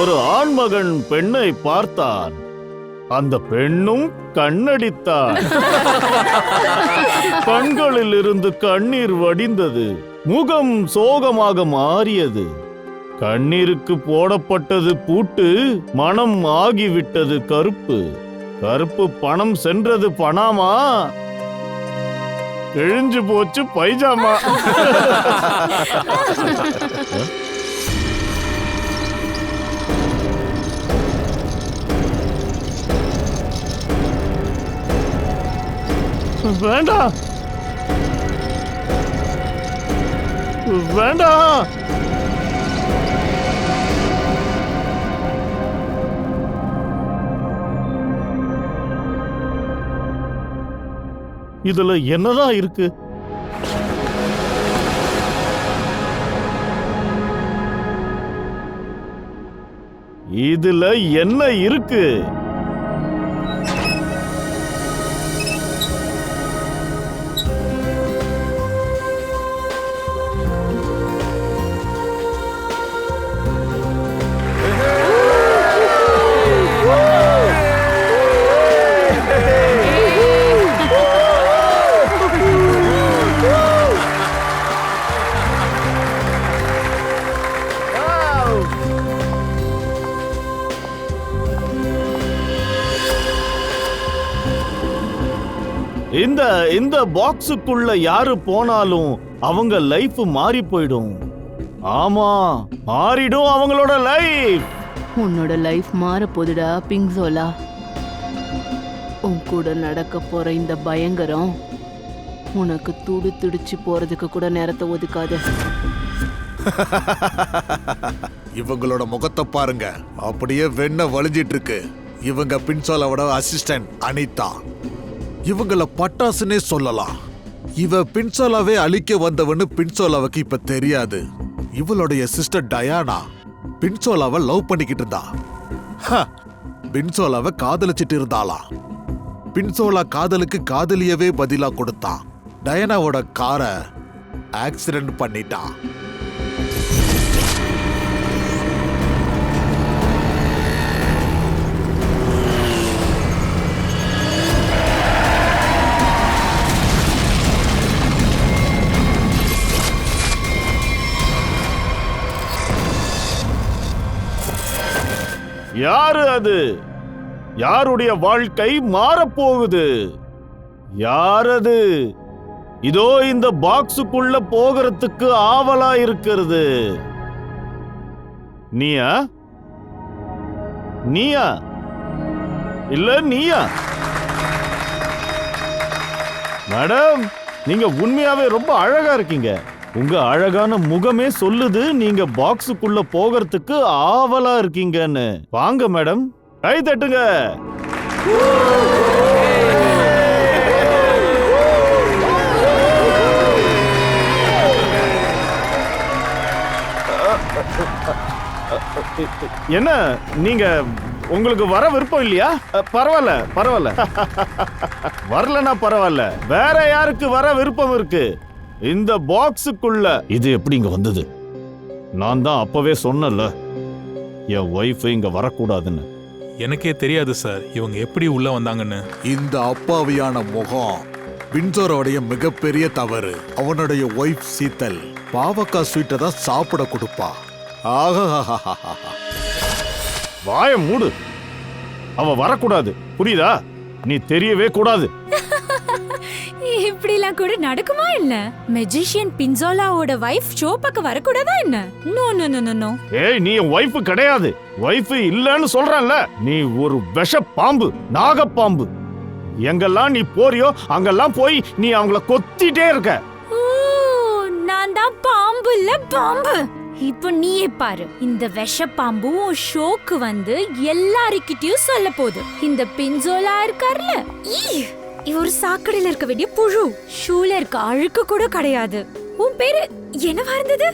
ஒரு ஆண்மகன் பெண்ணை பார்த்தான். அந்த பெண்ணும் கண்ணடித்தாள். கண்களில் இருந்து கண்ணீர் வடிந்தது. முகம் சோகமாக மாறியது. கண்ணீருக்கு போடப்பட்டது பூட்டு, மனம் ஆகிவிட்டது கருப்பு. கருப்பு பணம் சென்றது பணாமா, கிழிஞ்சு போச்சு பைஜாமா. வேண்டாம் வேண்டாம். இதுல என்னதான் இருக்கு? இதுல என்ன இருக்கு? இந்த பாக்ஸுக்குள்ள யாரு போனாலும் அவங்க லைஃப் மாறி போயிடும். ஆமா, மாறிடும் அவங்களோட லைஃப். உன்னோட லைஃப் மாற போதுடா பிங்சோலா. உன் கூட நடக்க போற இந்த பயங்கரம் உனக்கு துடு துடிச்சு போறதுக்கு கூட நேரத்தை ஒதுக்காது. இவங்களோட முகத்தை பாருங்க, அப்படியே வெண்ண வலிஞ்சிட்டு இருக்கு. இவங்க பின்சோலாவோட அசிஸ்டன்ட் அனிதா. இவங்கள பட்டாசுன்னே சொல்லலாம். இவ பின்சோலாவே அழிக்க வந்தவன்னு பின்சோலாவுக்கு இப்ப தெரியாது. இவளுடைய சிஸ்டர் டயானா பின்சோலாவை லவ் பண்ணிக்கிட்டு இருந்தா. பின்சோலாவை காதலிச்சிட்டு இருந்தாளா. பின்சோலா காதலுக்கு காதலியவே பதிலா கொடுத்தான். டயானாவோட காரை ஆக்சிடென்ட் பண்ணிட்டான். யாரு அது? யாருடைய வாழ்க்கை மாறப்போகுது? யாரது? இதோ இந்த பாக்ஸுக்குள்ள போகிறதுக்கு ஆவலா இருக்கிறது. நீயா? நீயா இல்ல நீயா? மேடம், நீங்க உண்மையாவே ரொம்ப அழகா இருக்கீங்க. உங்க அழகான முகமே சொல்லுது நீங்க பாக்ஸுக்குள்ள போகிறதுக்கு ஆவலா இருக்கீங்கன்னு. வாங்க மேடம், கை தட்டுங்க. என்ன நீங்க உங்களுக்கு வர விருப்பம் இல்லையா? பரவாயில்ல பரவாயில்ல, வரலனா பரவாயில்ல. வேற யாருக்கு வர விருப்பம் இருக்கு? இந்த பாக்ஸுக்குள்ள இது எப்படி இங்க வந்தது? நான் தான் அப்பவே சொன்னல என் ஒய்ஃப் இங்க வரக்கூடாதுன்னு. எனக்கே தெரியாது சார் இவங்க எப்படி உள்ள வந்தாங்கன்னு. இந்த அப்பாவியான முகம் பின்சோரோடைய மிகப்பெரிய தவறு. அவனுடைய ஒய்ஃப் சீத்தல் பாவக்காய் ஸ்வீட்டை தான் சாப்பிட கொடுப்பா. வாய மூடு. அவ வரக்கூடாது, புரியுதா? நீ தெரியவே கூடாது. இப்படிலாம் கூட நடக்குமா என்ன? மெஜிஷியன் பின்சோலாவோட வைஃப் ஷோப்பாக்கு வரக்கூடாதா என்ன? No no no no. ஏய், நீ என் வைஃப் கிடையாது. வைஃப் இல்லன்னு சொல்றேன்ல. நீ ஒரு விஷ பாம்பு, நாகப்பாம்பு. எங்கெல்லாம் நீ போறியோ அங்கெல்லாம் போய் நீ அவங்கள கொத்திட்டே இருக்க. ஓ, நான் தான் பாம்பு இல்ல பாம்பு. இப்போ நீயே பாரு, இந்த விஷ பாம்பு உன் ஷோக்கு வந்து எல்லார்கிட்டயும் சொல்ல போகுது. இந்த பின்சோலா இருக்கார்ல, இவர் சாக்கடையில இருக்க வேண்டிய புழு. ஷூல இருக்க அழுக்கு கூட கிடையாது. உன் பேரு என்னவா இருந்தது?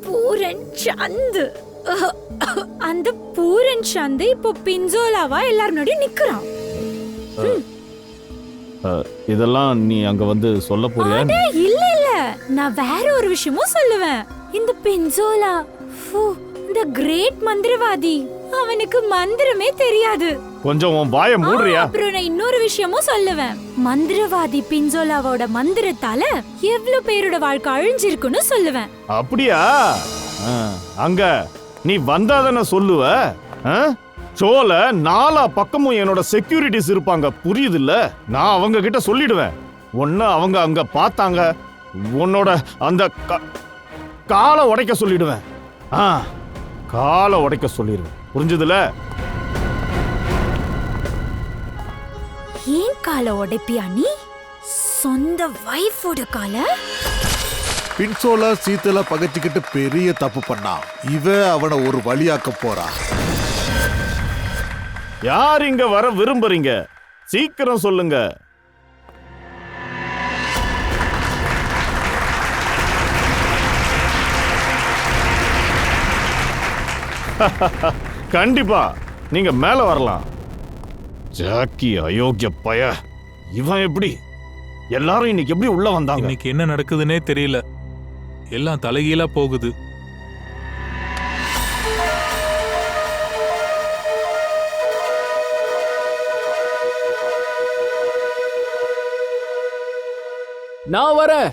பூரன் சந்து. அந்த பூரன் சந்து இப்போ பின்சோலாவா எல்லாரும் முன்னாடி நிக்கிறான். இதெல்லாம் நீ அங்க வந்து சொல்ல போறியா? இல்ல இல்ல, நான் வேற ஒரு விஷயமும் சொல்லுவேன். இந்த பின்சோலா அந்த கிரேட் மந்திரவாதி. அவனுக்கு மந்திரமே தெரியாது. கொஞ்சம் உன் வாயை மூடுறியா? அப்புறம் நான் இன்னொரு விஷயமும் சொல்லுவேன். மந்திரவாதி பின்சோலாவோட மந்திரத்தால எவ்வளவு பேரோட வாழ்க்கை அழிஞ்சிருக்குன்னு சொல்லுவேன். அப்படியா? அங்க நீ வந்தாதானே சொல்லுவ. ஷோல 4 பக்கமும் என்னோட செக்யூரிட்டிஸ் இருப்பாங்க, புரியுது இல்ல? நான் அவங்க கிட்ட சொல்லிடுவேன். ஒன்னு அவங்க அங்க பார்த்தாங்க, உன்னோட அந்த காலை உடைக்க சொல்லிடுவேன். காலை உடைக்க சொல்லிடுவேன், புரிஞ்சதுல? ஏன் காலை உடைப்பியா நீ? சொந்த வைஃபோட காலை? பின்சோலா சீத்தல பகச்சிக்கிட்டு பெரிய தப்பு பண்ணா. இவ அவனை ஒரு வழியாக்க போறா. யார் இங்க வர விரும்புறீங்க? சீக்கிரம் சொல்லுங்க. கண்டிப்பா நீங்க மேல வரலாம். ஜாக்கி அயோக்கிய பய, இவன் எப்படி? எல்லாரும் இன்னைக்கு எப்படி உள்ள வந்தாங்க? இன்னைக்கு என்ன நடக்குதுன்னே தெரியல, எல்லாம் தலைகீழா போகுது. நான் வரேன்.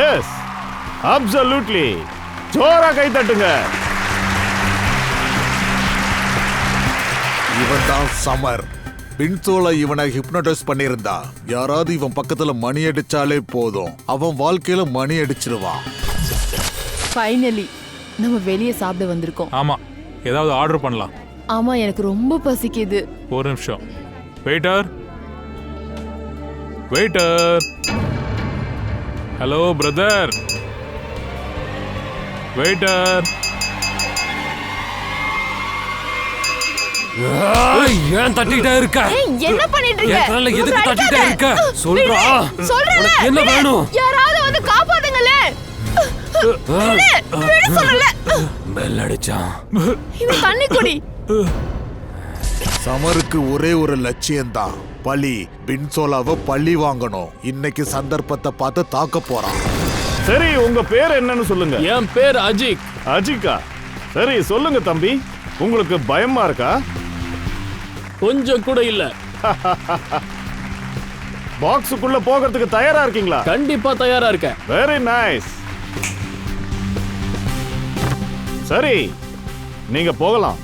Yes, absolutely. ஜோரா கை தட்டுங்க. இவன் தான் சமர். பின்சோலா இவனை ஹிப்னோடைஸ் பண்ணியிருந்தா. யாராவது இவன் பக்கத்துல மணி அடிச்சாலே போதும், அவன் வாழ்க்கையில மணி அடிச்சிருவான். ஃபைனலி நம்ம வெளியே சாப்பிட வந்திருக்கோம். ஆமா, ஏதாவது ஆர்டர் பண்ணலாம். ஆமா, எனக்கு ரொம்ப பசிக்குது. ஒரு நிமிஷம். Waiter, waiter. Hello brother, waiter. ஏன் தட்டிட்டே இருக்க? என்ன பண்ணிட்டு இருக்க? என்னால எதுக்கு தட்டிட்டே இருக்க? சொல்றா. சொல்றேன். என்ன வேணும்? யாராவது வந்து காப்பாத்துங்களே. பெல் அடிச்சான். இவன் தண்ணி குடி. சமருக்கு ஒரே ஒரு லட்சியம்தான், பழி. பின்சோலாவை பழி வாங்கணும். இன்னைக்கு சந்தர்ப்பத்தை பார்த்து தாக்க போறான். சரி, உங்க பேர் என்னன்னு சொல்லுங்க. என் பேர் அஜிக். அஜிகா? சரி சொல்லுங்க தம்பி, உங்களுக்கு பயமா இருக்கா? கொஞ்சம் கூட இல்ல. பாக்ஸுக்குள்ள போகிறதுக்கு தயாரா இருக்கீங்களா? கண்டிப்பா தயாரா இருக்கேன். Very nice. சரி, நீங்க போகலாம்.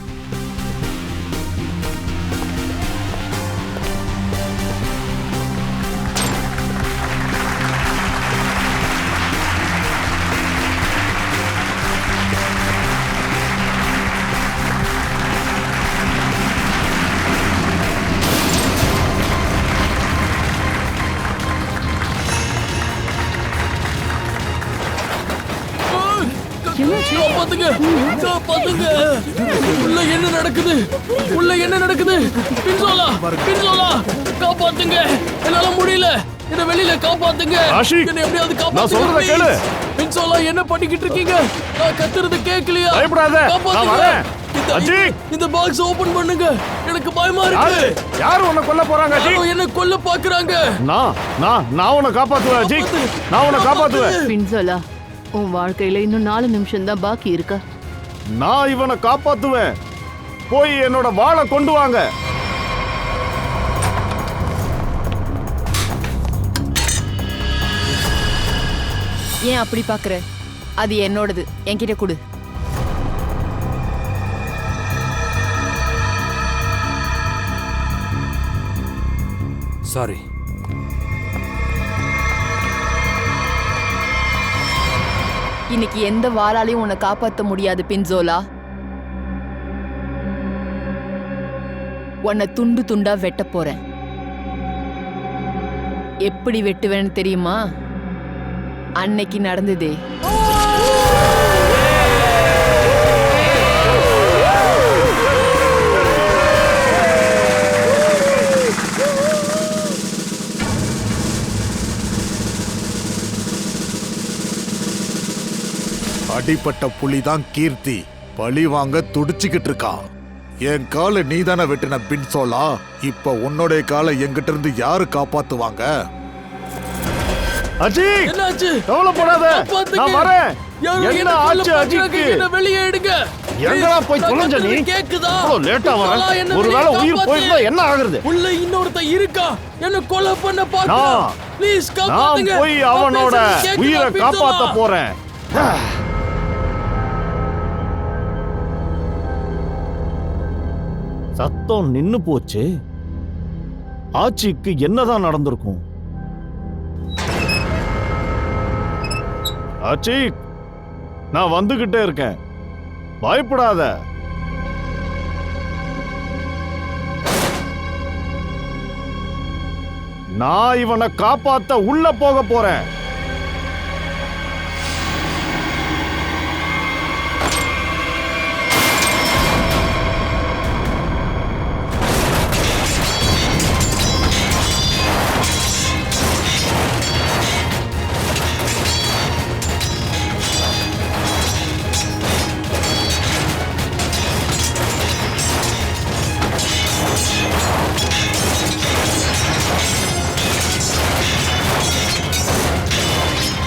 காப்பாத்துங்க, காப்பாத்துங்க. உள்ள என்ன நடக்குது? உள்ள என்ன நடக்குது? பின்சோலா, பின்சோலா, காப்பாத்துங்க. என்னால முடியல. என்ன வெளியில காப்பாத்துங்க. ஆஷிக், என்ன எப்படியாவது நான் காப்பாத்துங்க. சொல்றத கேளு. பின்சோலா, என்ன பண்ணிக்கிட்டு இருக்கீங்க? நான் கத்துறது கேட்கலையா? பயப்படாத, நான் வரேன். அஜிக், இந்த பாக்ஸ் ஓபன் பண்ணுங்க. எனக்கு பயமா இருக்கு. யாரு உன்னை கொல்ல போறாங்க? அஜிக், என்ன கொல்ல பாக்குறாங்க. நான் உன்னை காப்பாத்துவேன். அஜிக், நான் உன்னை காப்பாத்துவேன். பின்சோலா, உன் வாழ்க்கையில இன்னும் 4 நிமிஷம் தான் பாக்கி இருக்கா. நான் இவனை காப்பாத்துவேன். போய் என்னோட வாளை கொண்டு வாங்க. ஏன் அப்படி பாக்குற? அது என்னோடது, என்கிட்ட கொடு. சாரி. இன்னைக்கு எந்த வாளாலையும் உன்னை காப்பாத்த முடியாது பின்சோலா. உன்னை துண்டு துண்டா வெட்ட போறேன். எப்படி வெட்டுவேன்னு தெரியுமா? அன்னைக்கு நடந்ததே. அடிப்பட்ட புலிதான் கீர்த்தி. பழி வாங்க துடிச்சுக்கிட்டு இருக்கா. என் காலை நீதானே வெட்டின பின்சோலா. இப்ப உன்னோடைய காலை என்கிட்ட இருந்து யாரு காப்பாத்துவாங்க? அஜி என்னாச்சு? கவலைப்படாத, காப்பாத்துங்க. நான் வரேன். யாரோ என்ன என்ன கொல்ல ஆச்சு பார்க்கறாங்க, அஜிக்கு? என்ன வெளியே எடுங்க. எங்கடா போய் நான் தொலைஞ்ச நீ? கத்துறது கேக்குதா? இவ்வளவு லேட்டா வர? பின்சோலா, என்ன ஒருவேளை வெளியே உயிர் காப்பாத்து. போயிருந்தா என்ன ஆகுறது? உள்ள இன்னொருத்தன் இருக்கா, என்ன கொலை பண்ண நான் பாக்குறான். ப்ளீஸ் நான் காப்பாத்துங்க. போய் அவனோட நான் பேசுறது உயிரை கேக்குதா, காப்பாத்த பின்சோலா? போறேன். சத்தம் நின்னு போச்சு. ஆச்சிக்கு என்னதான் நடந்திருக்கும்? ஆச்சி, நான் வந்துகிட்டே இருக்கேன், பயப்படாத. நான் இவனை காப்பாத்த உள்ள போக போறேன்.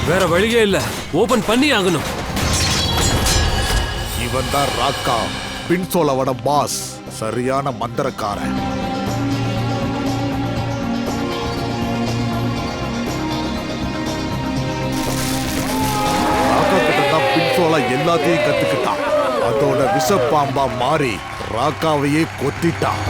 வேற வழியே இல்ல, ஓபன் பண்ணி ஆகணும். இவன் தான் ராக்கா, பின்சோலாவோட பாஸ், சரியான மந்திரக்காரன். ராக்கா கிட்ட தான் பின்சோலா எல்லாத்தையும் கத்துக்கிட்டான். அதோட விஷப்பாம்பா மாறி ராக்காவையே கொத்திட்டான்.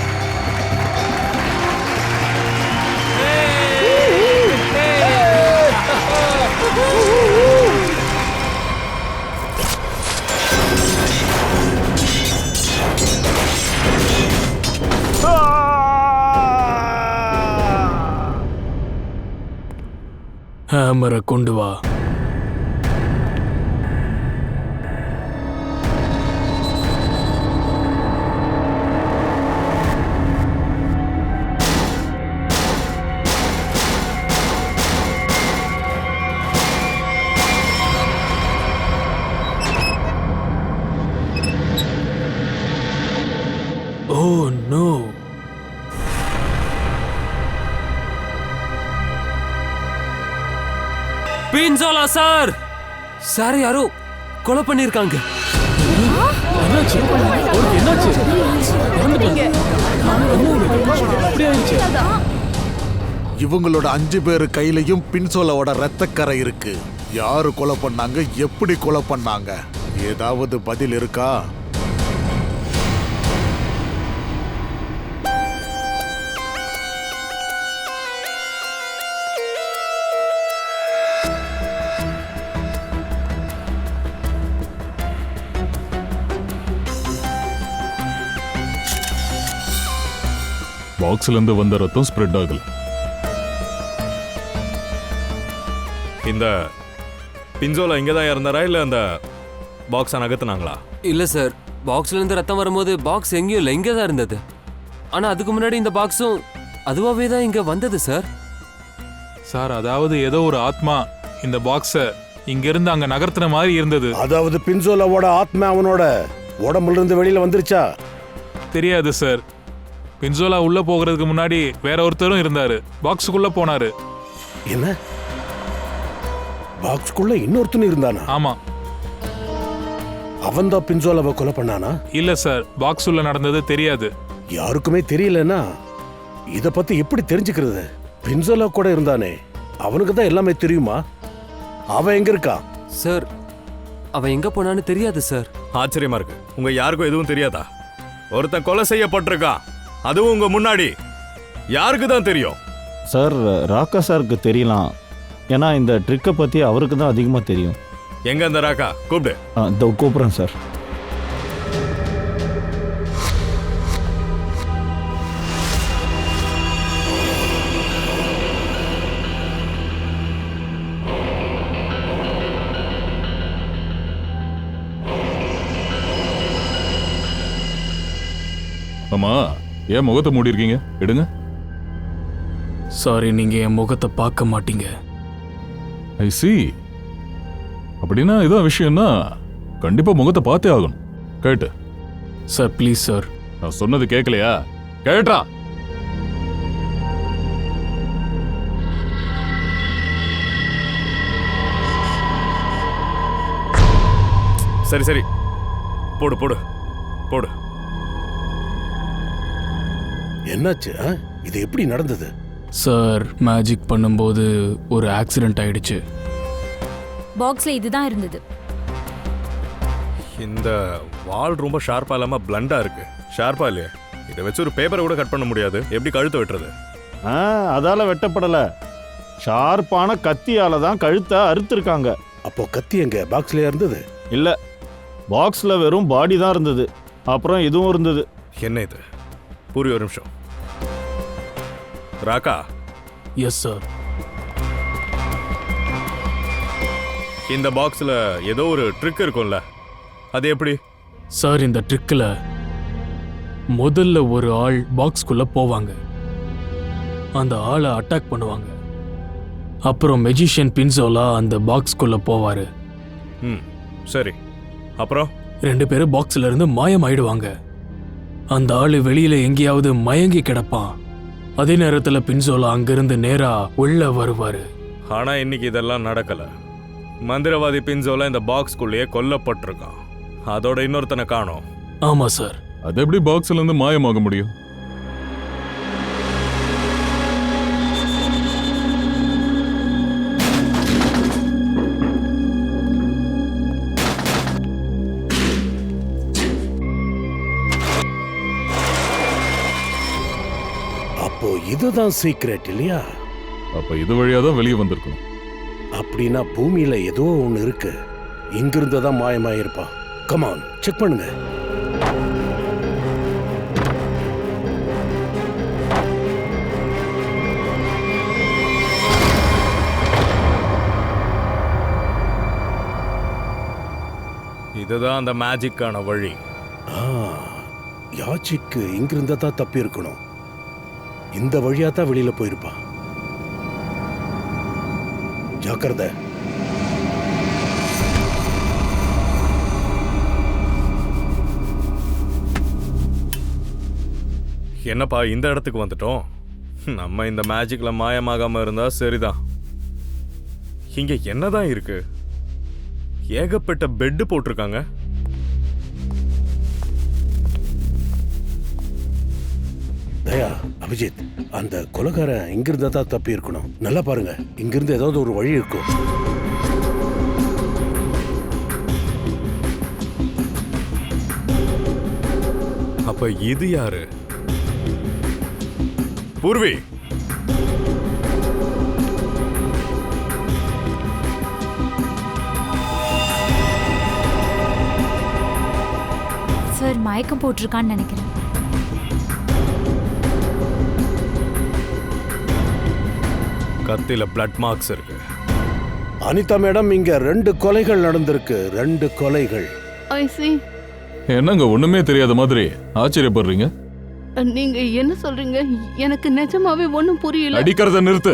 ஹேமரை கொண்டு வா. Oh no. பின்சோலா சார், சார் யாரோ கொலை பண்ணிருக்காங்க. என்னாச்சு? அவருக்கு என்னாச்சு? இப்படி ஆயிடுச்சு. இவங்களோட 5 பேரு கையிலையும் பின்சோலாவோட ரத்தக்கரை இருக்கு. யாரு கொலை பண்ணாங்க, எப்படி கொலை பண்ணாங்க, ஏதாவது பதில் இருக்கா? பாக்ஸ்ல இருந்து வந்த ரத்தம் ஸ்ப்ரெட் ஆகல. இந்த பின்சோலா இங்கே தான் இறந்தாரா இல்லை அந்த பாக்ஸை நகர்த்துனாங்களா? இல்ல சார், பாக்ஸ்ல இருந்து ரத்தம் வரும்போது பாக்ஸ் எங்கேயும் இல்லை, இங்கே தான் இருந்தது. ஆனா அதுக்கு முன்னாடி இந்த பாக்ஸும் அதுவாவே தான் இங்க வந்தது சார். சார், அதாவது ஏதோ ஒரு ஆத்மா இந்த பாக்ஸ இங்க இருந்து அங்க நகர்த்துன மாதிரி இருந்தது. அதாவது பின்சோலாவோட ஆத்மா அவனோட உடம்புல இருந்து வெளியில வந்துருச்சா? தெரியாது சார். பின்சோலா உள்ள போகிறதுக்கு முன்னாடி வேற ஒருத்தரும் இருந்தாரு, பாக்ஸுக்குள்ள போனாரு. என்ன? பாக்ஸ்க்குள்ள இன்னொருத்தன் இருந்தானா? ஆமா. அவன் தான் பின்சோலாவை கொலை பண்ணானா? இல்ல சார், பாக்ஸ் உள்ள நடந்தது தெரியாது. யாருக்குமே தெரியலன்னா இத பத்தி எப்படி தெரிஞ்சுக்கிறது? பின்சோலா கூட இருந்தானே, அவனுக்கு தான் எல்லாமே தெரியுமா? அவன் எங்க இருக்கா? சார், அவன் எங்க போனான்னு தெரியாது சார். ஆச்சரியமா இருக்கு, உங்க யாருக்கும் எதுவும் தெரியாதா? ஒருத்தன் கொலை செய்யப்பட்டிருக்கான், அதுவும் உங்க முன்னாடி. யாருக்கு தான் தெரியும்? சார், ராக்கா சாருக்கு தெரியலாம், ஏன்னா இந்த ட்ரிக்கை பற்றி அவருக்கு தான் அதிகமாக தெரியும். எங்க அந்த ராக்கா? கூப்பிடு. இதோ கூப்பிட்றேன் சார். ஆமா, ஏன் முகத்தை மூடி இருக்கீங்க? எடுங்க. சாரி, நீங்க என் முகத்தை பார்க்க மாட்டீங்க. ஐ சி. அப்படின்னா இதான் விஷயம்னா கண்டிப்பா முகத்தை பார்த்தே ஆகணும். கேட்டு சார், ப்ளீஸ் சார். நான் சொன்னது கேட்கலையா? கேட்டா? சரி சரி, போடு போடு போடு. என்னாச்சு? இது எப்படி நடந்தது? சார், மேஜிக் பண்ணும்போது ஒரு ஆக்சிடென்ட் ஆயிடுச்சு. பாக்ஸ்ல இதுதான் இருந்தது. இந்த வால் ரொம்ப ஷார்ப்பா இல்லாம பிளண்டா இருக்கு. ஷார்ப்பா இல்லையா? இதை வச்சு ஒரு பேப்பரை கூட கட் பண்ண முடியாது. எப்படி கழுத்தை வெட்டுறது? அதால வெட்டப்படல, ஷார்ப்பான கத்தியால தான் கழுத்தை அறுத்திருக்காங்க. அப்போ கத்தி எங்க பாக்ஸ்ல இருந்தது? இல்ல, பாக்ஸ்ல வெறும் பாடி தான் இருந்தது. அப்புறம் இதுவும் இருந்தது. என்ன இது? பூரி ஒரு நிமிஷம். ராக்கா. Yes sir. இந்த பாக்ஸ்ல ஏதோ ஒரு ட்ரிக் இருக்கும்ல, அது எப்படி? சார், இந்த ட்ரிக்கில் முதல்ல ஒரு ஆள் பாக்ஸ்குள்ள போவாங்க, அந்த ஆளை அட்டாக் பண்ணுவாங்க. அப்புறம் மெஜிஷியன் பின்சோலா அந்த பாக்ஸ்குள்ள போவாரு. சரி, அப்புறம் 2 பேரும் பாக்ஸ்ல இருந்து மாயம் ஆயிடுவாங்க. அந்த ஆளு வெளியில எங்கேயாவது மயங்கி கிடப்பான். அதே நேரத்துல பின்சோலா அங்கிருந்து நேரா உள்ள வருவாரு. ஆனா இன்னைக்கு இதெல்லாம் நடக்கல. மந்திரவாதி பின்சோலா இந்த பாக்ஸ்குள்ளேயே கொல்லப்பட்டிருக்கான். அதோட இன்னொருத்தனை காணோம். ஆமா சார். அது எப்படி பாக்ஸ்ல இருந்து மாயமாக முடியும்? அப்போ இதுதான் சீக்ரெட் இல்லையா? அப்ப இது வழியா தான் வெளியே வந்திருக்கணும். அப்படின்னா பூமியில ஏதோ ஒண்ணு இருக்கு. இங்கிருந்து தான் மாயமாயிருப்பான். கமான், செக் பண்ணுங்க. இதுதான் அந்த மேஜிக்கான வழி. யாச்சிக்கு இங்கிருந்தா தான் தப்பி இருக்கணும். இந்த வழியா தான் வெளியில போயிருப்பான். ஜாக்கிரதை. என்னப்பா இந்த இடத்துக்கு வந்துட்டோம்? நம்ம இந்த மேஜிக்ல மாயமாகாம இருந்தா சரிதான். இங்க என்னதான் இருக்கு? ஏகப்பட்ட பெட் போட்டிருக்காங்க. தயா, அபிஜித், அந்த கொலைகாரன் இங்கிருந்தா தான் தப்பி இருக்கணும். நல்லா பாருங்க, இங்கிருந்து ஏதாவது ஒரு வழி இருக்கும். அப்ப இது யாரு? பூர்வி. சார், மயக்கம் போட்டிருக்கான்னு நினைக்கிறேன். கத்தில பிளட் மார்க்ஸ் இருக்கு. அனிதா மேடம், இங்க 2 கொலைகள் நடந்திருக்கு. 2 கொலைகள். ஐ see. என்னங்க ஒண்ணுமே தெரியாத மாதிரி ஆச்சரியப்படுறீங்க? நீங்க என்ன சொல்றீங்க? எனக்கு நிஜமாவே ஒண்ணும் புரியல. நடிக்கிறத நிறுத்து.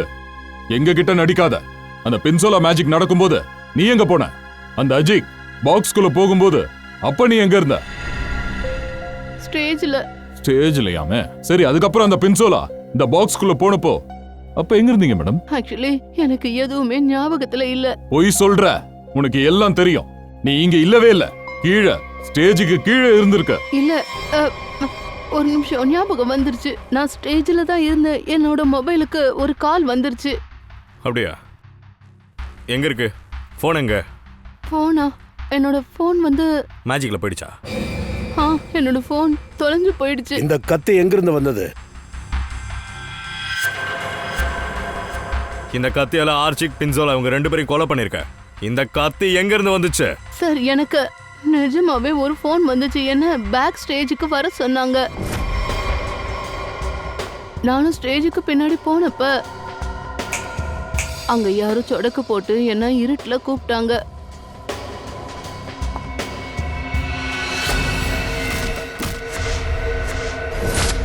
எங்க கிட்ட நடிக்காத. அந்த பின்சோலா மேஜிக் நடக்கும்போது நீ எங்க போன? அந்த அஜிக் பாக்ஸ்குள்ள போகும்போது அப்ப நீ எங்க இருந்த? ஸ்டேஜ்ல. ஸ்டேஜ்லயாமே. சரி, அதுக்கப்புறம் அந்த பின்சோலா இந்த பாக்ஸ்குள்ள போனப்போ அப்ப எங்க இருந்தீங்க மேடம்? ஆக்சுவலி எனக்கு எதுவுமே ஞாபகத்துல இல்ல. பொய் சொல்ற. உனக்கு எல்லாம் தெரியும். நீ இங்க இல்லவே இல்ல. கீழே ஸ்டேஜுக்கு கீழே இருந்திருக்க. இல்ல, ஒரு நிமிஷம், ஞாபகம் வந்துருச்சு. நான் ஸ்டேஜ்ல தான் இருந்தேன். என்னோட மொபைலுக்கு ஒரு கால் வந்துருச்சு. அப்படியா? எங்க இருக்கு போன்? எங்க போனா? என்னோட போன் வந்து மேஜிக்ல போயிடுச்சா? என்னோட போன் தொலைஞ்சு போயிடுச்சு. இந்த கத்தி எங்கிருந்து வந்தது? இந்த கத்தியால ஆர்ச்சிக் பின்சோலா அவங்க 2 பேரையும் கொலை பண்ணிருக்க. இந்த கத்தி எங்க இருந்து வந்துச்சு? சார், எனக்கு நிஜமாவே ஒரு போன் வந்துச்சு. என்ன பேக் ஸ்டேஜுக்கு வர சொன்னாங்க. நானும் ஸ்டேஜுக்கு பின்னாடி போனப்ப அங்க யாரும் சொடக்கு போட்டு என்ன இருட்டுல கூப்பிட்டாங்க.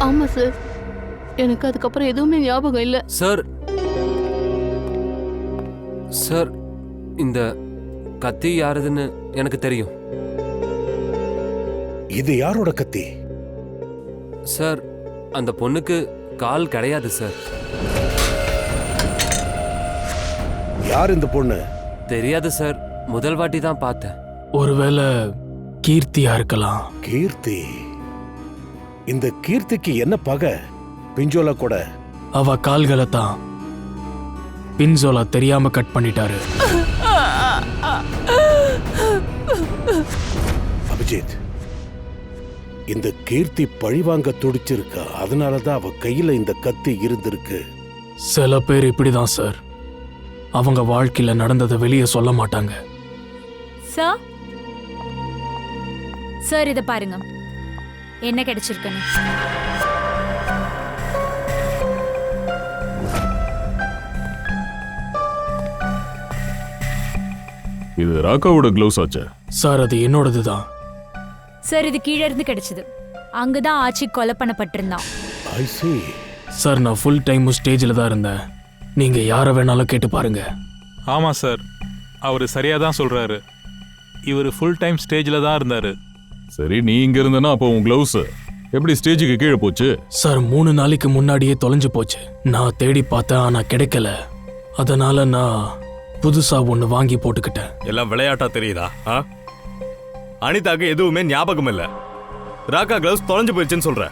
ஆமா சார், எனக்கு அதுக்கப்புறம் எதுவுமே ஞாபகம் இல்ல. சார், சார், இந்த கத்தி யாருதுன்னு எனக்கு தெரியும். இது யாரோட கத்தி? சார், அந்த பொண்ணுக்கு கால் கிடையாது சார். யார் இந்த பொண்ணு? தெரியாது சார். முதல் வாட்டி தான் பார்த்தேன். ஒருவேளை கீர்த்தியா இருக்கலாம். கீர்த்தி? இந்த கீர்த்திக்கு என்ன பகை பிஞ்சோலா கூட? அவ கால்களை தான் பின்சோலா தெரியாம கட் பண்ணிட்டாரு. அபிஜித், இந்த கீர்த்தி பழிவாங்க துடிச்சிருக்கா, அதனாலதான் அவ கையில இந்த கத்தி இருந்திருக்கு. சில பேர் இப்படிதான் சார், அவங்க வாழ்க்கையில நடந்ததை வெளியே சொல்ல மாட்டாங்க. சார் சார் இதை பாருங்க, என்ன கிடைச்சிருக்குன்னு. இது ராக்காவோட க்ளவுஸ் ஆச்சு. சார் அது என்னோடது தான். சார் இது கீழே இருந்து கிடைச்சது. அங்கதான் ஆச்சி கொலை பண்ணப்பட்டிருந்தான். I see. சார் நான் ஃபுல் டைமும் ஸ்டேஜில் தான் இருந்தேன். நீங்க யாரை வேணாலும் கேட்டு பாருங்க. ஆமாம் சார், அவர் சரியாக தான் சொல்கிறாரு. இவர் ஃபுல் டைம் ஸ்டேஜில் தான் இருந்தார். சரி, நீ இங்க இருந்தனா அப்போ உன் க்ளவுஸ் எப்படி ஸ்டேஜுக்கு கீழே போச்சு? சார் 3 நாளைக்கு முன்னாடியே தொலைஞ்சு போச்சு. நான் தேடி பார்த்தேன், ஆனா கிடைக்கல. அதனால நான் புதுசா ஒன்று வாங்கி போட்டுக்கிட்டேன். எல்லாம் விளையாட்டா தெரியுதா? அனிதாக்கு எதுவுமே ஞாபகம் இல்ல. ராக்கா கிளவுஸ் தொலைஞ்சு போயிடுச்சுன்னு சொல்ற.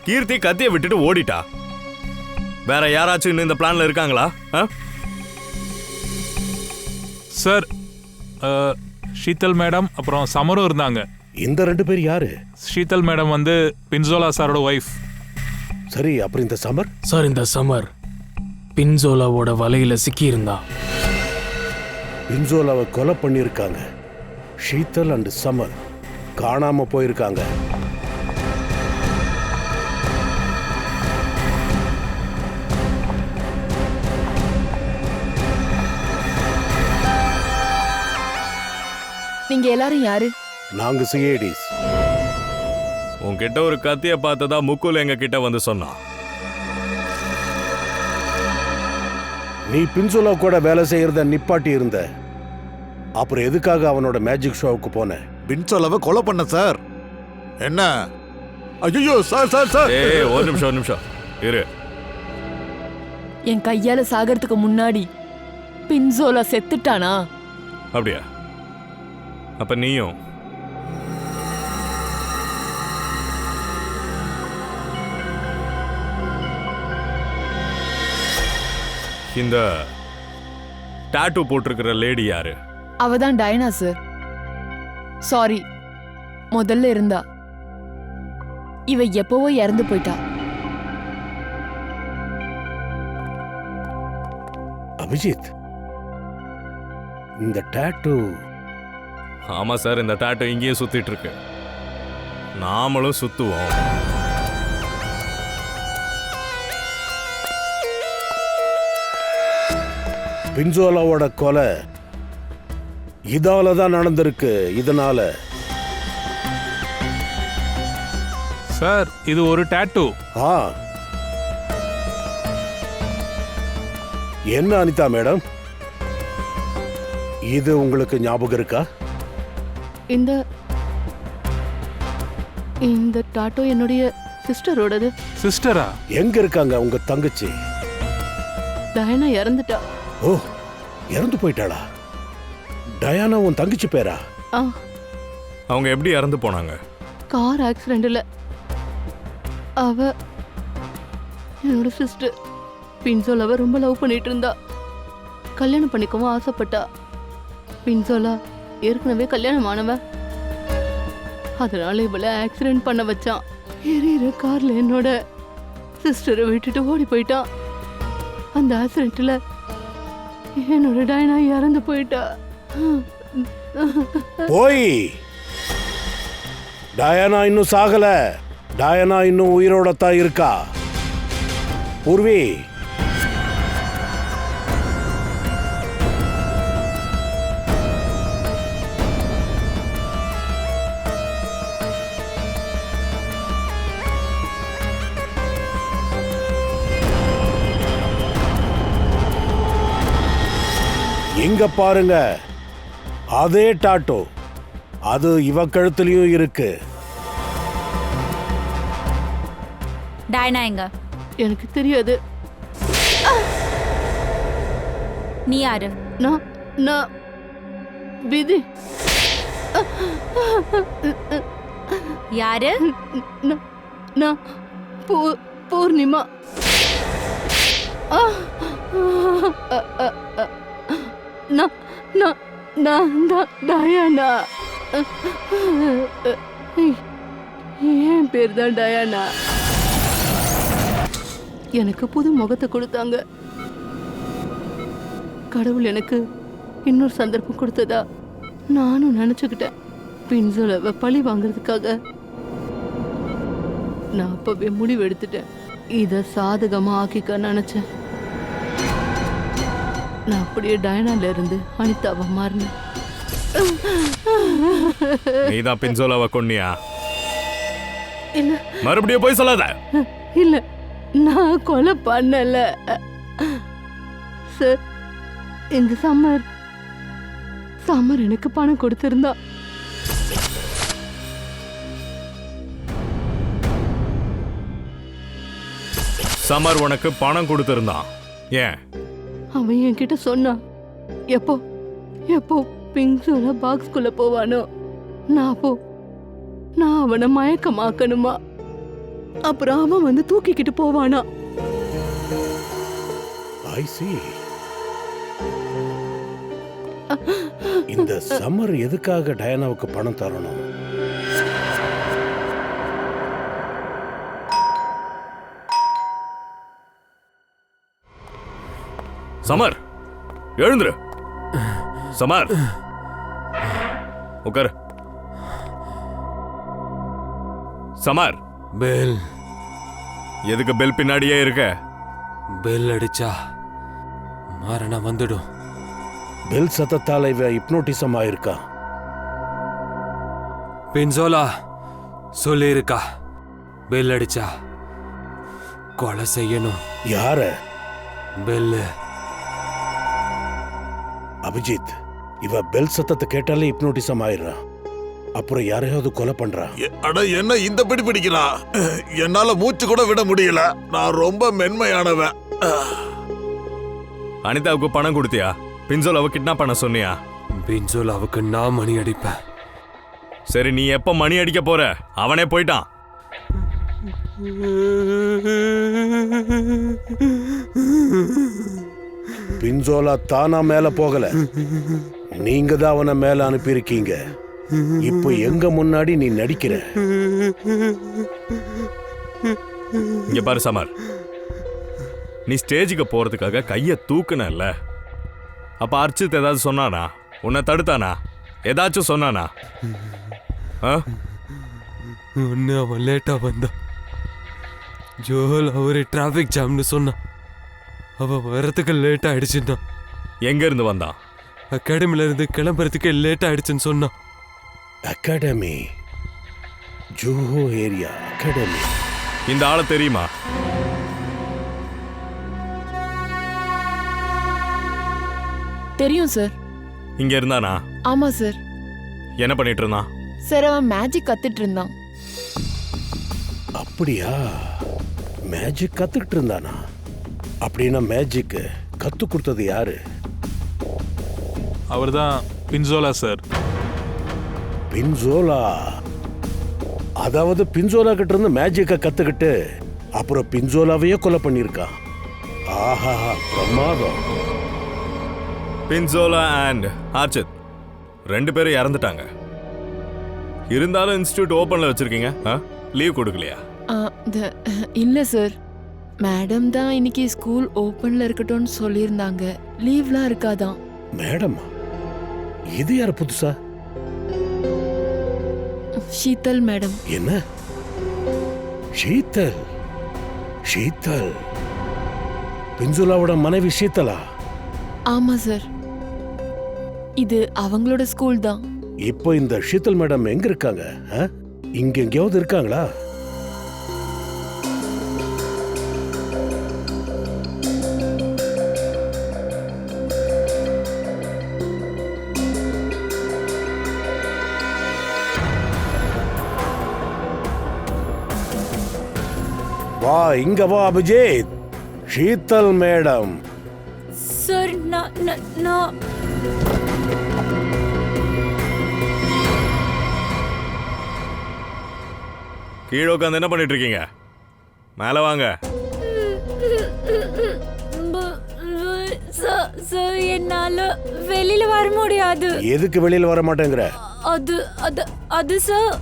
கீர்த்தி கத்தியை விட்டுட்டு ஓடிட்டா. வேற யாராச்சும் இன்னும் இந்த பிளான்ல இருக்காங்களா? சார் ஷீதல் மேடம் அப்புறம் சமரும் இருந்தாங்க. இந்த 2 பேர் யாரு? ஷீதல் மேடம் வந்து பின்சோலா சாரோட ஒய்ஃப். சரி, அப்புறம் இந்த சமர்? சார் இந்த சமர் பின்சோலாவோட வலையில சிக்கி இருந்தா. பின்சோலாவை கொலை பண்ணியிருக்காங்க. ஷீதல் அண்ட் சமர் காணாம போயிருக்காங்க. நீங்க எல்லாரும் யாரு? நாங்க சிஐடிஸ். உன்கிட்ட ஒரு கத்திய பார்த்ததா முக்குல் எங்க கிட்ட வந்து சொன்னான். நீ பின்சோலா கூட வேலை செய்யறத நிப்பாட்டி இருந்த. அப்புறம் எதுக்காக அவனோட மேஜிக் ஷோவுக்கு போன? பின்சோலாவை கொலை பண்ண சார். என்ன? ஐயோ சார் சார் சார். ஏய், ஒரு நிமிஷம் இரு. என் கையால சாகிறதுக்கு முன்னாடி பின்சோலா செத்துட்டானா? அப்படியா? அப்ப நீயும் இந்த டாட்டூ போட்டிருக்கிற லேடி யாரு? அவதான் டயனா சார். சாரி, முதல்ல இருந்தா. இவ எப்பவோ இறந்து போயிட்டா. அபிஜித், இந்த டாட்டூ? ஆமா சார், இந்த டாட்டூ இங்கேயே சுத்திட்டு இருக்கு. நாமளும் சுத்துவோம். பின்சோலாவோட கொலை இதால தான் நடந்திருக்கு. இதனால சார் இது ஒரு டாட்டூ. என்ன அனிதா மேடம், இது உங்களுக்கு ஞாபகம் இருக்கா? இந்த டாட்டோ என்னுடைய சிஸ்டரோடது. சிஸ்டரா? எங்க இருக்காங்க உங்க தங்கச்சி? டயனா இறந்துட்டா. ஓ, இறந்து போயிட்டாளா? டயானா உன் தங்கச்சி பேரா? அவங்க எப்படி இறந்து போனாங்க? கார் ஆக்சிடென்ட்ல. அவ என்னோட சிஸ்டர். பின்சோலாவை ரொம்ப லவ் பண்ணிட்டு இருந்தா. கல்யாணம் பண்ணிக்கவும் ஆசைப்பட்டா. பின்சோலா ஏற்கனவே கல்யாணம் ஆனவ. அதனால இவளை ஆக்சிடென்ட் பண்ண வச்சான். எரியிற கார்ல என்னோட சிஸ்டரை விட்டுட்டு ஓடி போயிட்டான். அந்த ஆக்சிடென்ட்ல என்னோட டயனா இறந்து போயிட்டா. போய் டயானா இன்னும் சாகல. டயானா இன்னும் உயிரோடத்தான் இருக்கா. பூர்வி, இங்க பாருங்க, அதே டாட்டோ. அது இவ கழுத்துலயும் இருக்கு. டயனா எங்க? எனக்கு தெரியாது. நீ யாரு? நான் விதி. யாரு? நான் பூர்ணிமா. நான் டயானா. என் பேர் தான் டயானா. எனக்கு புது முகத்தை கொடுத்தாங்க. கடவுள் எனக்கு இன்னொரு சந்தர்ப்பம் கொடுத்ததா நானும் நினைச்சுக்கிட்டேன். பின்சோலாவை பழி வாங்குறதுக்காக நான் அப்பவே முடிவு எடுத்துட்டேன். இதை சாதகமா ஆக்கிக்க நினைச்சேன். நான் அப்படியே டயனால இருந்து அனிதாவை மாறினேன். நீதான் பின்சோலாவை கொன்னியா? இல்ல, மறுபடியும் போய் சொல்லாத. இல்ல, நான் கொலை பண்ணல சார். இந்த சம்மர் எனக்கு பணம் கொடுத்திருந்தா சமர் உனக்கு பணம் கொடுத்திருந்தான். ஏன்? அவன் என்கிட்ட சொன்னான். எப்போ பிங்சோலா பாக்ஸ்குள்ள போவானோ நான் அவனை மயக்கமாக்கணுமா, அப்புறம் அவன் வந்து தூக்கிக்கிட்டு போவானா. I see. இந்த சம்மர் எதுக்காக டயானாவுக்கு பணம் தரணும்? சமர், எழுந்துரு. சமர், உட்காரு. சமர், பெல். எதுக்கு பெல் பின்னாடியே இருக்க? பெல் அடிச்சா மரணம் வந்துடும். பெல் சத்தத்தால இவ ஹிப்னோட்டிசம் ஆயிருக்கா. பின்சோலா சொல்லியிருக்கா, பெல் அடிச்சா கொலை செய்யணும். யார? பெல்லு. அபிஜித், இவ பெல் சத்தத்தை கேட்டாலே ஹிப்னோட்டிசம் ஆயிடுறா. அப்புறம் யாரையாவது கொலை பண்றா. அட என்ன இந்த பிடி பிடிக்கிறா? என்னால மூச்சு கூட விட முடியல. நான் ரொம்ப மென்மையானவன். அனிதாவுக்கு பணம் கொடுத்தியா? பின்சோலாவை கிட்னாப் பண்ண சொன்னியா? பின்சோலாவுக்கு நான் மணி அடிப்பேன். சரி, நீ எப்ப மணி அடிக்க போற? அவனே போயிட்டான். பின்சோலா தானா மேல போகல, நீங்க தான் அவனை மேல அனுப்பியிருக்கீங்க. இப்போ எங்க முன்னாடி நீ நடிக்கிற. இங்க பாரு சமர், நீ ஸ்டேஜுக்கு போறதுக்காக கைய தூக்குனல்ல, அப்ப அர்ச்சித் ஏதாவது சொன்னானா? உன்னை தடுத்தானா? ஏதாச்சும் சொன்னானா? ஒன்னு அவன் லேட்டா வந்தா. ஜோல் அவரு டிராபிக் ஜாம்னு சொன்னான். அவ வரத்துக்கு லேட் ஆயிடுச்சுன்னா. எங்க இருந்து வந்தான்? அகாடமில இருந்து கிளம்புறதுக்கு லேட் ஆயிடுச்சுன்னு சொன்னான். Academy, Juhu area academy. இந்த ஆளை தெரியுமா? தெரியும் சார். இங்க இருந்தானா? ஆமா சார். என்ன பண்ணிட்டு இருந்தான்? சார், அவன் மேஜிக் கத்துட்டு இருந்தான். அப்படியா? மேஜிக் கத்துக்கிட்டு இருந்தானா? அப்படின்னா மேஜிக் கத்து கொடுத்தது யாரு? அவர்தான் பின்சோலா சார். பின்சோலா? அதாவது பின்சோலா கிட்ட இருந்து மேஜிக்க கத்துக்கிட்டு அப்புறம் பின்சோலாவையே கொலை பண்ணிருக்கான். ஆஹா, பிரமாதம். பின்சோலா அண்ட் அர்ச்சித் ரெண்டு பேரும் இறந்துட்டாங்க. இருந்தாலும் இன்ஸ்டிடியூட் ஓபன்ல வச்சிருக்கீங்க, லீவ் கொடுக்கலையா? இல்ல சார், மேடம் தான் இன்னைக்கு ஸ்கூல் ஓபன்ல இருக்கட்டும்னு சொல்லியிருந்தாங்க. லீவ்லாம் இருக்காதான். மேடம்? இது யார் புதுசா? ஷீதல் மேடம். என்ன? ஷீதல்? ஷீதல் பின்சோலாவோட மனைவி ஷீதலா? ஆமா சார், இது அவங்களோட ஸ்கூல் தான். இப்போ இந்த ஷீதல் மேடம் எங்க இருக்காங்க? இங்க எங்கேயாவது இருக்காங்களா? வா, இங்க வா அபிஜித். ஷீதல் மேடம். சார், நான் கீழே உட்காந்து என்ன பண்ணிட்டு இருக்கீங்க? மேலே வாங்க. சார் என்னால வெளியில வர முடியாது. எதுக்கு வெளியில வர மாட்டேங்கிற? அது அது அது சார்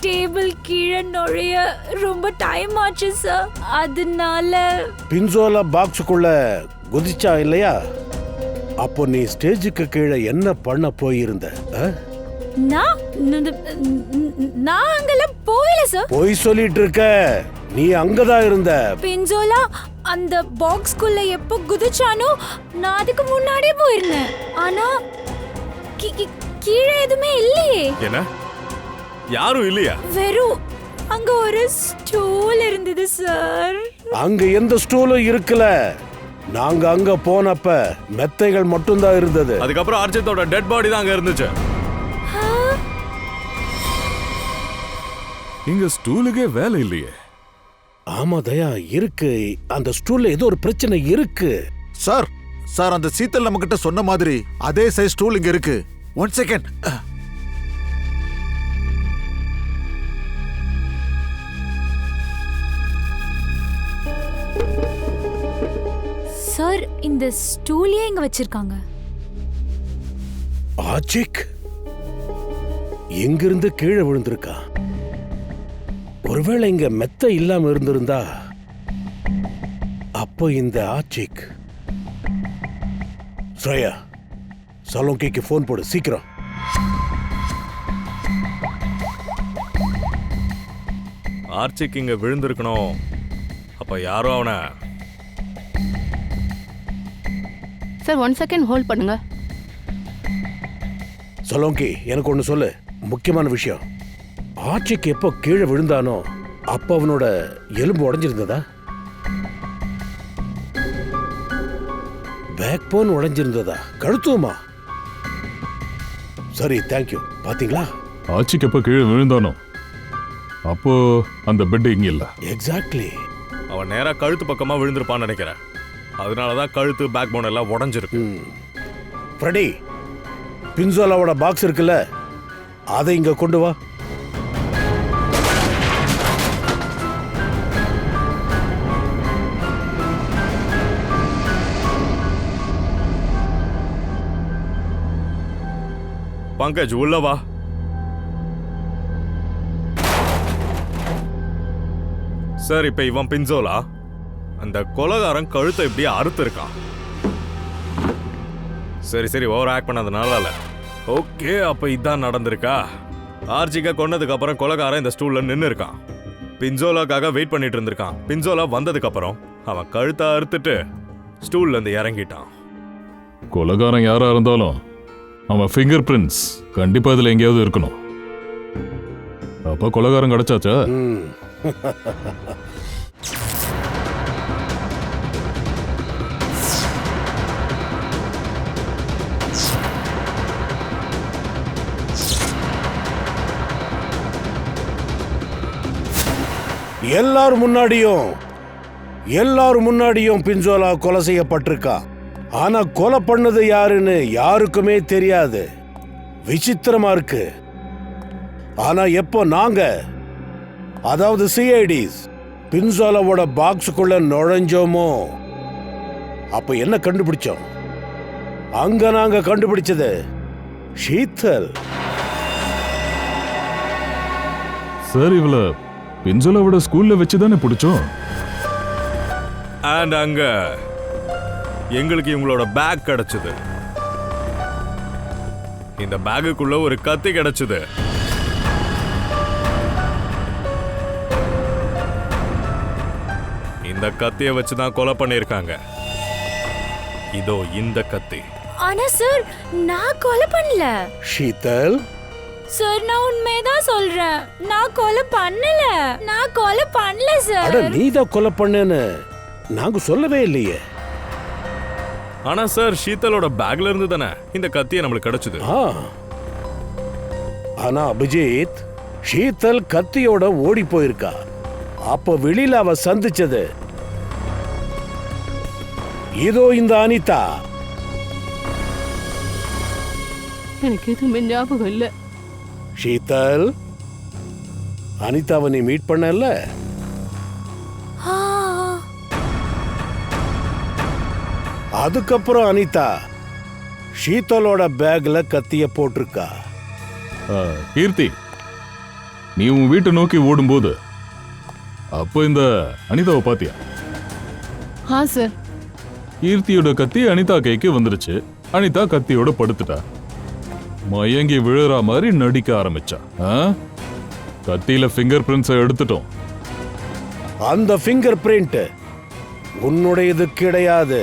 டேபிள் கீழே நுழைய ரொம்ப டைம் ஆச்சு சார். அதனால பின்சோலா பாக்ஸுக்குள்ள குதிச்சா இல்லையா? அப்போ நீ ஸ்டேஜுக்கு கீழே என்ன பண்ண போயிருந்த? நான் அங்கெல்லாம் போகல சார். போய் சொல்லிட்டு இருக்க. நீ அங்கதான் இருந்த. பின்சோலா அந்த பாக்ஸ்க்குள்ள எப்போ குதிச்சானோ நான் அதுக்கு முன்னாடியே போயிருந்தேன். ஆனா கீழே எதுவுமே இல்லையே. என்ன? யாரும் இல்லையா? வெறும் அங்க ஒரு ஸ்டூல் இருந்தது சார். அங்க எந்த ஸ்டூலும் இருக்கல. நாங்க அங்க போனப்ப மெத்தைகள் மட்டும்தான் இருந்தது. அதுக்கப்புறம் அர்ஜித்தோட டெட் பாடி தான் அங்க இருந்துச்சு. இங்க ஸ்டூலுக்கே வேலை இல்லையே. ஆமா தயா, இருக்கு. அந்த ஸ்டூல்ல ஏதோ ஒரு பிரச்சனை இருக்கு. சார் சார் அந்த சீத்தல் நம்ம கிட்ட சொன்ன மாதிரி அதே சைஸ் ஸ்டூல் இங்க இருக்கு. 1 செகண்ட். சார் இந்த ஸ்டூலியே இங்க வச்சிருக்காங்க. ஆச்சிக் எங்கிருந்து கீழே விழுந்திருக்கா? ஒருவேளை இங்க மெத்த இல்லாம இருந்திருந்தா அப்போ இந்த ஆச்சிக். ஸ்ரேயா, சலோங்கிக்கு போன் போடு சீக்கிரம். ஆர்ச்சிக்கு இங்க விழுந்திருக்கணும். அப்ப யாரோ அவனை. சார் 1 செகண்ட் ஹோல்ட் பண்ணுங்க. சலோங்கி, எனக்கு ஒண்ணு சொல்லு. முக்கியமான விஷயம். ஆச்சிக்கு எப்போ கீழே விழுந்தானோ அப்ப அவனோட எலும்பு உடைஞ்சிருந்ததா? Back phone உடைஞ்சிருந்ததா? கழுத்துமா? சரி, தேங்க்யூ. பாத்தீங்களா? ஆச்சிக்கு எப்ப கீழே விழுந்தானோ அப்போ அந்த பெட் இங்க இல்ல. எக்ஸாக்ட்லி. அவன் நேரா கழுத்து பக்கமா விழுந்திருப்பான்னு நினைக்கிறேன். அதனாலதான் கழுத்து பேக் போன் எல்லாம் உடைஞ்சிருக்கு. ஃப்ரெடி, பின்சோலாவோட பாக்ஸ் இருக்குல்ல, அதை இங்க கொண்டு வா. பங்கஜ் உள்ள வா. சார், இப்ப இவன் பின்சோலா. அந்த கொலகாரன் கழுத்தை இப்படியே அறுத்து இருக்கான். சரி சரி, ஓவர் ஆக்ட் பண்ணதுனால இல்ல. ஓகே, அப்ப இதான் நடந்திருக்கா. ஆர்ஜிகா கொன்னதுக்கு அப்புறம் கொலகாரன் இந்த ஸ்டூல்ல நின்னு இருக்கான். பின்சோலாக்காக வெயிட் பண்ணிட்டு இருந்திருக்கான். பின்சோலா வந்ததுக்கு அப்புறம் அவன் கழுத்தை அறுத்துட்டு ஸ்டூல்ல இருந்து இறங்கிட்டான். கொலகாரன் யாரா இருந்தாலும் அவன் ஃபிங்கர் பிரிண்ட்ஸ் கண்டிப்பா இதுல எங்கேயாவது இருக்கணும். அப்ப கொலகாரன் கிடைச்சாச்சா? எல்லாரும் முன்னாடியும் பின்சோலா கொலை செய்யப்பட்டிருக்கா. ஆனா கொலை பண்ணது யாருன்னு யாருக்குமே தெரியாது. விசித்திரமா இருக்கு. ஆனா எப்போ நாங்க, அதாவது சிஐடிஸ், பின்சோலாவோட பாக்ஸுக்குள்ள நுழைஞ்சோமோ அப்ப என்ன கண்டுபிடிச்சோம்? அங்க நாங்க கண்டுபிடிச்சது ஷீத்தல். சார், இவள பின்சோலாவோட ஸ்கூல்ல வச்சுதானே பிடிச்சோம். அண்ட் அங்க எங்களுக்கு இவங்களோட பேக் கிடைச்சது. இந்த பேக்குக்குள்ள ஒரு கத்தி கிடைச்சது. இந்த கத்தியை வச்சுதான் கொலை பண்ணிருக்காங்க. இதோ இந்த கத்தி. ஆனா சார், நான் கொலை பண்ணல. ஷீத்தல், சார் நான் உண்மைதான் சொல்றேன். நான் கொலை பண்ணல. நான் கொலை பண்ணல சார். அட நீதான் கொலை பண்ணேன்னு நாங்க சொல்லவே இல்லையே. ஆனா சார், ஷீத்தலோட பேக்ல இருந்து தானே இந்த கத்தியை நம்மளுக்கு கிடைச்சது. ஆனா அபிஜித், ஷீத்தல் கத்தியோட ஓடி போயிருக்கா. அப்ப வெளியில அவ சந்திச்சது இதோ இந்த அனிதா. எனக்கு எதுவுமே ஞாபகம் இல்ல. ஷீத்தல், அனிதாவை நீ மீட் பண்ணல? ஆ, அதுக்கப்புறம் அனிதா ஷீதலோட பேக்ல கத்திய போட்டிருக்கா. கீர்த்தி, நீ உன் வீட்டை நோக்கி ஓடும்போது அப்போ இந்த அனிதாவை பாத்தியா? சார். கீர்த்தியோட கத்தி அனிதா கைக்கு வந்துருச்சு. அனிதா கத்தியோட படுத்துட்டா. மயங்கி விழுற மாதிரி நடிக்க ஆரம்பிச்சா. கத்தியில ஃபிங்கர் பிரிண்ட்ஸை எடுத்துட்டோம். அந்த ஃபிங்கர் பிரிண்ட் உன்னுடையது கிடையாது.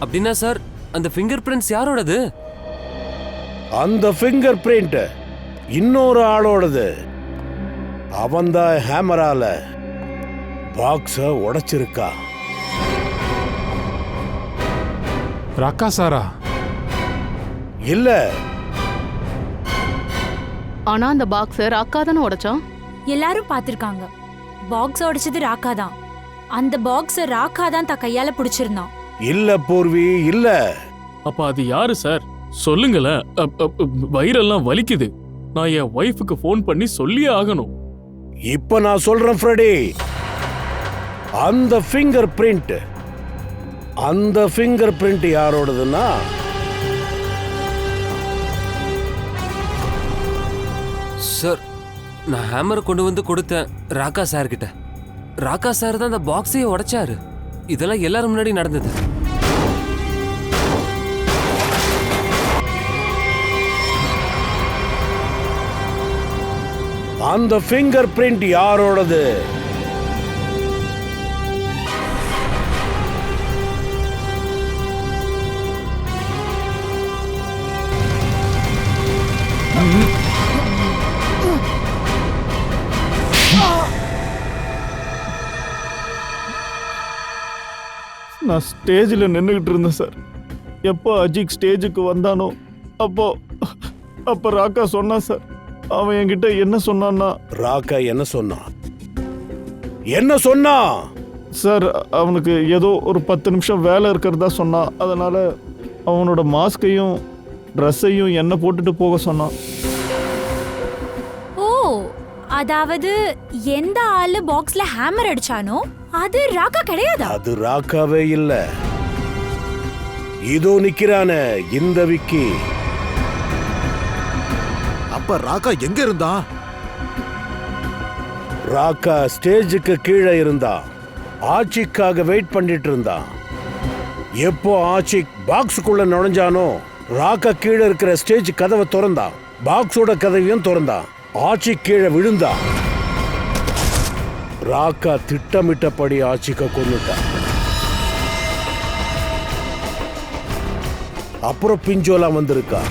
அப்படின்னா சார் அந்த ஃபிங்கர் பிரிண்ட்ஸ் யாரோடது? அந்த ஃபிங்கர் பிரிண்ட் இன்னொரு ஆளோடது. அவன்தான் ஹேமரால பாக்ஸ உடைச்சிருக்கா. ராக்கா சாரா? இல்ல, ஆனா அந்த பாக்ஸ ராக்கா தானே உடைச்சான். எல்லாரும் பார்த்திருக்காங்க. பாக்ஸ் உடைச்சது ராக்கா தான். அந்த பாக்ஸ ராக்கா தான் தன் கையால பிடிச்சிருந்தான். இல்ல பூர்வி, இல்ல. அப்ப அது யாரு சார்? சொல்லுங்களேன். வயிறெல்லாம் வலிக்குது. நான் என் ஒய்ஃபுக்கு ஃபோன் பண்ணி சொல்லியே ஆகணும். இப்ப நான் சொல்றேன் ஃப்ரெடி. அந்த ஃபிங்கர் பிரிண்ட் யாரோடதுன்னா சார், நான் ஹேமரை கொண்டு வந்து கொடுத்தேன் ராக்கா சார் கிட்ட. ராக்கா சார் தான் அந்த பாக்ஸையே உடைச்சாரு. இதெல்லாம் எல்லாரும் முன்னாடி நடந்தது. அந்த ஃபிங்கர் பிரிண்ட் யாரோடது? நான் ஸ்டேஜில் நின்றுகிட்டு இருந்தேன் சார். எப்போ அஜிக் ஸ்டேஜுக்கு வந்தானோ அப்போ ராக்கா சொன்னான் சார். அவன் என்கிட்ட என்ன சொன்னான்னா, ராக்கா என்ன சொன்னா சார், அவனுக்கு ஏதோ ஒரு 10 நிமிஷம் வேலை இருக்கிறதா சொன்னான். அதனால அவனோட மாஸ்கையும் ட்ரெஸ்ஸையும் என்ன போட்டுட்டு போக சொன்னான். ஓ, அதாவது எந்த ஆளு பாக்ஸ்ல ஹேமர் அடிச்சானோ அது ராக்கா கிடையாதா? அது ராக்காவே இல்ல. இதோ நிக்கிறானே இந்த விக்கி. அப்ப ராக்கா எங்க இருந்தா? ராக்கா ஸ்டேஜுக்கு கீழே இருந்தா. ஆச்சிக்காக வெயிட் பண்ணிட்டு இருந்தா. எப்போ ஆச்சிக் பாக்ஸுக்குள்ள நுழைஞ்சானோ ராக்கா கீழே இருக்கிற ஸ்டேஜ் கதவை திறந்தான். பாக்ஸோட கதவையும் திறந்தான். ஆச்சிக் கீழே விழுந்தா. ராக்கா திட்டமிட்டபடி ஆச்சிக்க கொன்னுட்டா. அப்புறம் பிஞ்சோலா வந்திருக்கா.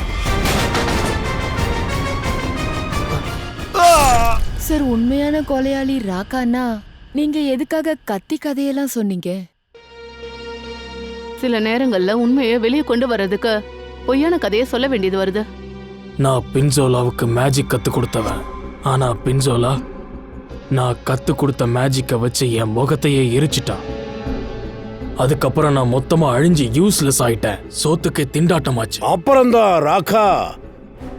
சார், உண்மையான கொலையாளி ராக்கானா நீங்க எதுக்காக கத்தி கதையெல்லாம் சொன்னீங்க? சில நேரங்கள்ல உண்மையை வெளியே கொண்டு வர்றதுக்கு பொய்யான கதையை சொல்ல வேண்டியது வருது. நான் பின்சோலாவுக்கு மேஜிக் கத்து கொடுத்தவன். ஆனா பின்சோலா நான் கத்து கொடுத்த மேஜிக்கை வச்சு என் முகத்தையே எரிச்சிட்டான். அதுக்கப்புறம் நான் மொத்தமா அழிஞ்சு யூஸ்லெஸ் ஆயிட்டேன். சோத்துக்கு திண்டாட்டமாச்சு. அப்புறம்தான் ராக்கா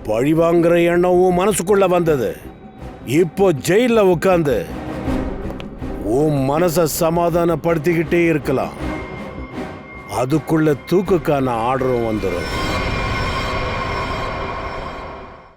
பழி வாங்குற எண்ணமும் மனசுக்குள்ள வந்தது. இப்போ ஜெயில உட்கார்ந்து உன் மனச சமாதானப்படுத்திக்கிட்டே இருக்கலாம். அதுக்குள்ள தூக்குக்கான ஆர்டரும் வந்துடும்.